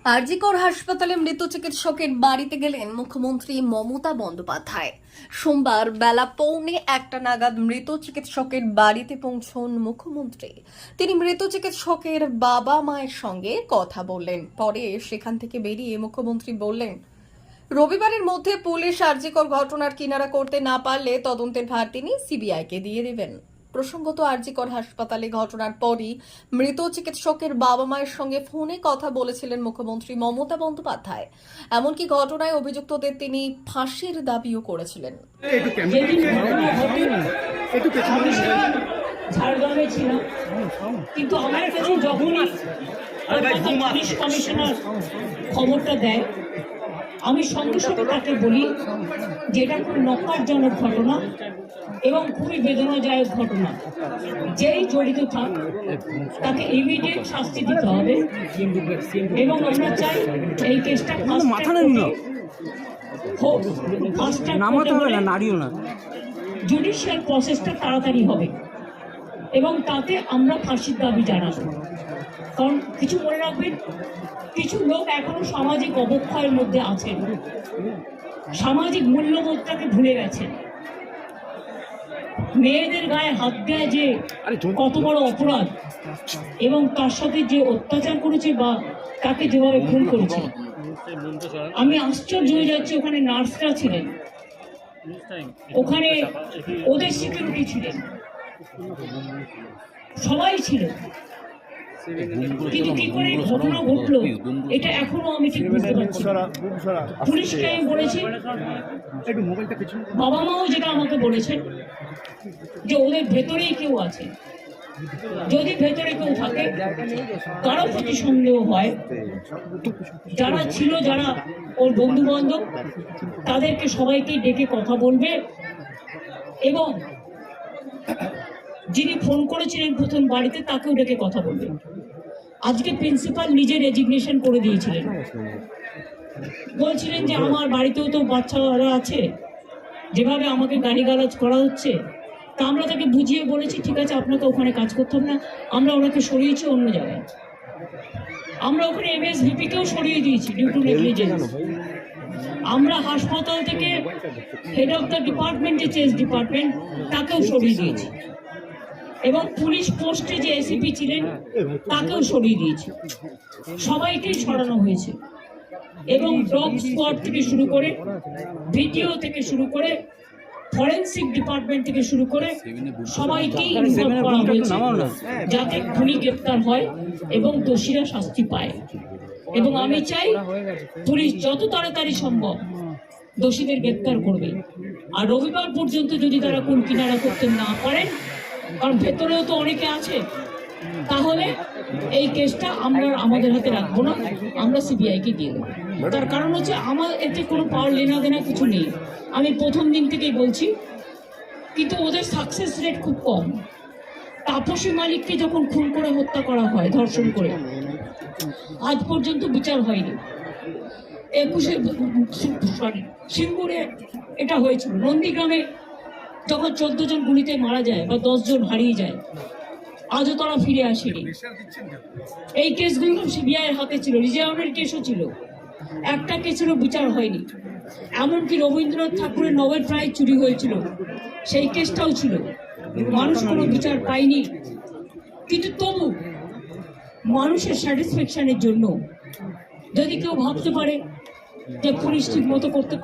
আরজিকর হাসপাতালে মৃত চিকিৎসকের বাড়িতে গেলেন মুখ্যমন্ত্রী মমতা বন্দ্যোপাধ্যায়। সোমবার বেলা 1:45 নাগাদ মৃত চিকিৎসকের বাড়িতে পৌঁছন মুখ্যমন্ত্রী। তিনি মৃত চিকিৎসকের বাবা মায়ের সঙ্গে কথা বললেন। পরে সেখান থেকে বেরিয়ে মুখ্যমন্ত্রী বললেন, রবিবারের মধ্যে পুলিশ আরজিকর ঘটনার কিনারা করতে না পারলে তদন্তের ভার তিনি সিবিআইকে দিয়ে দেবেন। প্রসঙ্গত, আরজিকর হাসপাতালে ঘটনার পরই মৃত চিকিৎসকের বাবা মায়ের সঙ্গে ফোনে কথা বলেছিলেন মুখ্যমন্ত্রী মমতা বন্দ্যোপাধ্যায়। এমনকি ঘটনায় অভিযুক্তদের তিনি ফাঁসির দাবিও করেছিলেন। ঝাড়গ্রামে ছিলাম, কিন্তু আমার কাছে যখনই পুলিশ কমিশনার খবরটা দেয়, আমি সঙ্গে সঙ্গে তাকে বলি যে এটা খুব নক্কারজনক ঘটনা এবং খুবই বেদনাদায়ক ঘটনা। যেই জড়িত থাক তাকে ইমিডিয়েট শাস্তি দিতে হবে এবং আমরা চাই এই কেসটা জুডিশিয়াল প্রসেসটা তাড়াতাড়ি হবে এবং তাতে আমরা ফাঁসির দাবি জানাবো। কারণ কিছু মনে রাখবেন, কিছু লোক এখনো সামাজিক অবক্ষয়ের মধ্যে আছেন, সামাজিক মূল্যবোধটাকে ভুলে গেছেন। মেয়েদের গায়ে হাত দেয় যে কত বড় অপরাধ এবং তার সাথে যে অত্যাচার করেছে বা তাকে যেভাবে খুন করেছে, আমি আশ্চর্য হয়ে যাচ্ছি। ওখানে নার্সরা ছিলেন, ওখানে ওদের সিকিউরিটি ছিলেন, সবাই ছিল, কিন্তু কি করে ঘটনা ঘটলো এটা এখনো আমি ঠিক বুঝতে পারছি। পুলিশকে আমি বলেছি, বাবা মাও যেটা আমাকে বলেছেন যে ওদের ভেতরেই কেউ আছে, যদি ভেতরে কেউ থাকে কারো প্রতি সন্দেহ হয়, যারা ছিল, যারা ওর বন্ধু বান্ধব, তাদেরকে সবাইকে ডেকে কথা বলবে এবং যিনি ফোন করেছিলেন প্রথম বাড়িতে তাকেও ডেকে কথা বলবে। আজকে প্রিন্সিপাল নিজে রেজিগনেশন করে দিয়েছিলেন, বলছিলেন যে আমার বাড়িতেও তো বাচ্চারা আছে, যেভাবে আমাকে গালিগালাজ করা হচ্ছে। তা আমরা তাকে বুঝিয়ে বলেছি, ঠিক আছে আপনাকে ওখানে কাজ করতে হবে না, আমরা ওনাকে সরিয়েছি অন্য জায়গায়। আমরা ওখানে এমএসভিপিকেও সরিয়ে দিয়েছি ডিউ টু নেগলিজেন্স। আমরা হাসপাতাল থেকে হেড অফ দ্য ডিপার্টমেন্ট, যে চেস ডিপার্টমেন্ট, তাকেও সরিয়ে দিয়েছি এবং পুলিশ পোস্টে যে এসিপি ছিলেন তাকেও সরিয়ে দিয়েছে। সবাইকেই সরানো হয়েছে এবং ডগ স্কোয়াড থেকে শুরু করে, ভিডিও থেকে শুরু করে, ফরেন্সিক ডিপার্টমেন্ট থেকে শুরু করে সবাইকেই ইনভলভ করা হয়েছে যাতে খুনি গ্রেপ্তার হয় এবং দোষীরা শাস্তি পায়। এবং আমি চাই পুলিশ যত তাড়াতাড়ি সম্ভব দোষীদের গ্রেপ্তার করবে। আর রবিবার পর্যন্ত যদি তারা কোন কিনারা করতে না পারেন, কারণ ভেতরেও তো অনেকে আছে, তাহলে এই কেসটা আমরা আমাদের হাতে রাখবো না, আমরা সিবিআইকে দিয়ে দেবো। তার কারণ হচ্ছে আমার এতে কোনো পাওয়ার লেনা দেনা কিছু নেই, আমি প্রথম দিন থেকেই বলছি। কিন্তু ওদের সাকসেস রেট খুব কম। তাপসী মালিককে যখন খুন করে হত্যা করা হয়, ধর্ষণ করে, আজ পর্যন্ত বিচার হয়নি। 21 সিঙ্গুরে এটা হয়েছিল। নন্দীগ্রামে যখন 14 জন গুলিতে মারা যায় বা 10 জন হারিয়ে যায়, আজও তারা ফিরে আসেনি। এই কেসগুলো সিবিআই এর হাতে ছিল, রিজার্ভের কেসও ছিল, একটা কেসেরও বিচার হয়নি। এমনকি রবীন্দ্রনাথ ঠাকুরের নোবেল প্রাইজ চুরি হয়েছিল, সেই কেসটাও ছিল, মানুষ কোনো বিচার পায়নি। কিন্তু তবু মানুষের স্যাটিসফ্যাকশনের জন্য যদি কেউ ভাবতে পারে যে পুলিশ ঠিক মতো করতে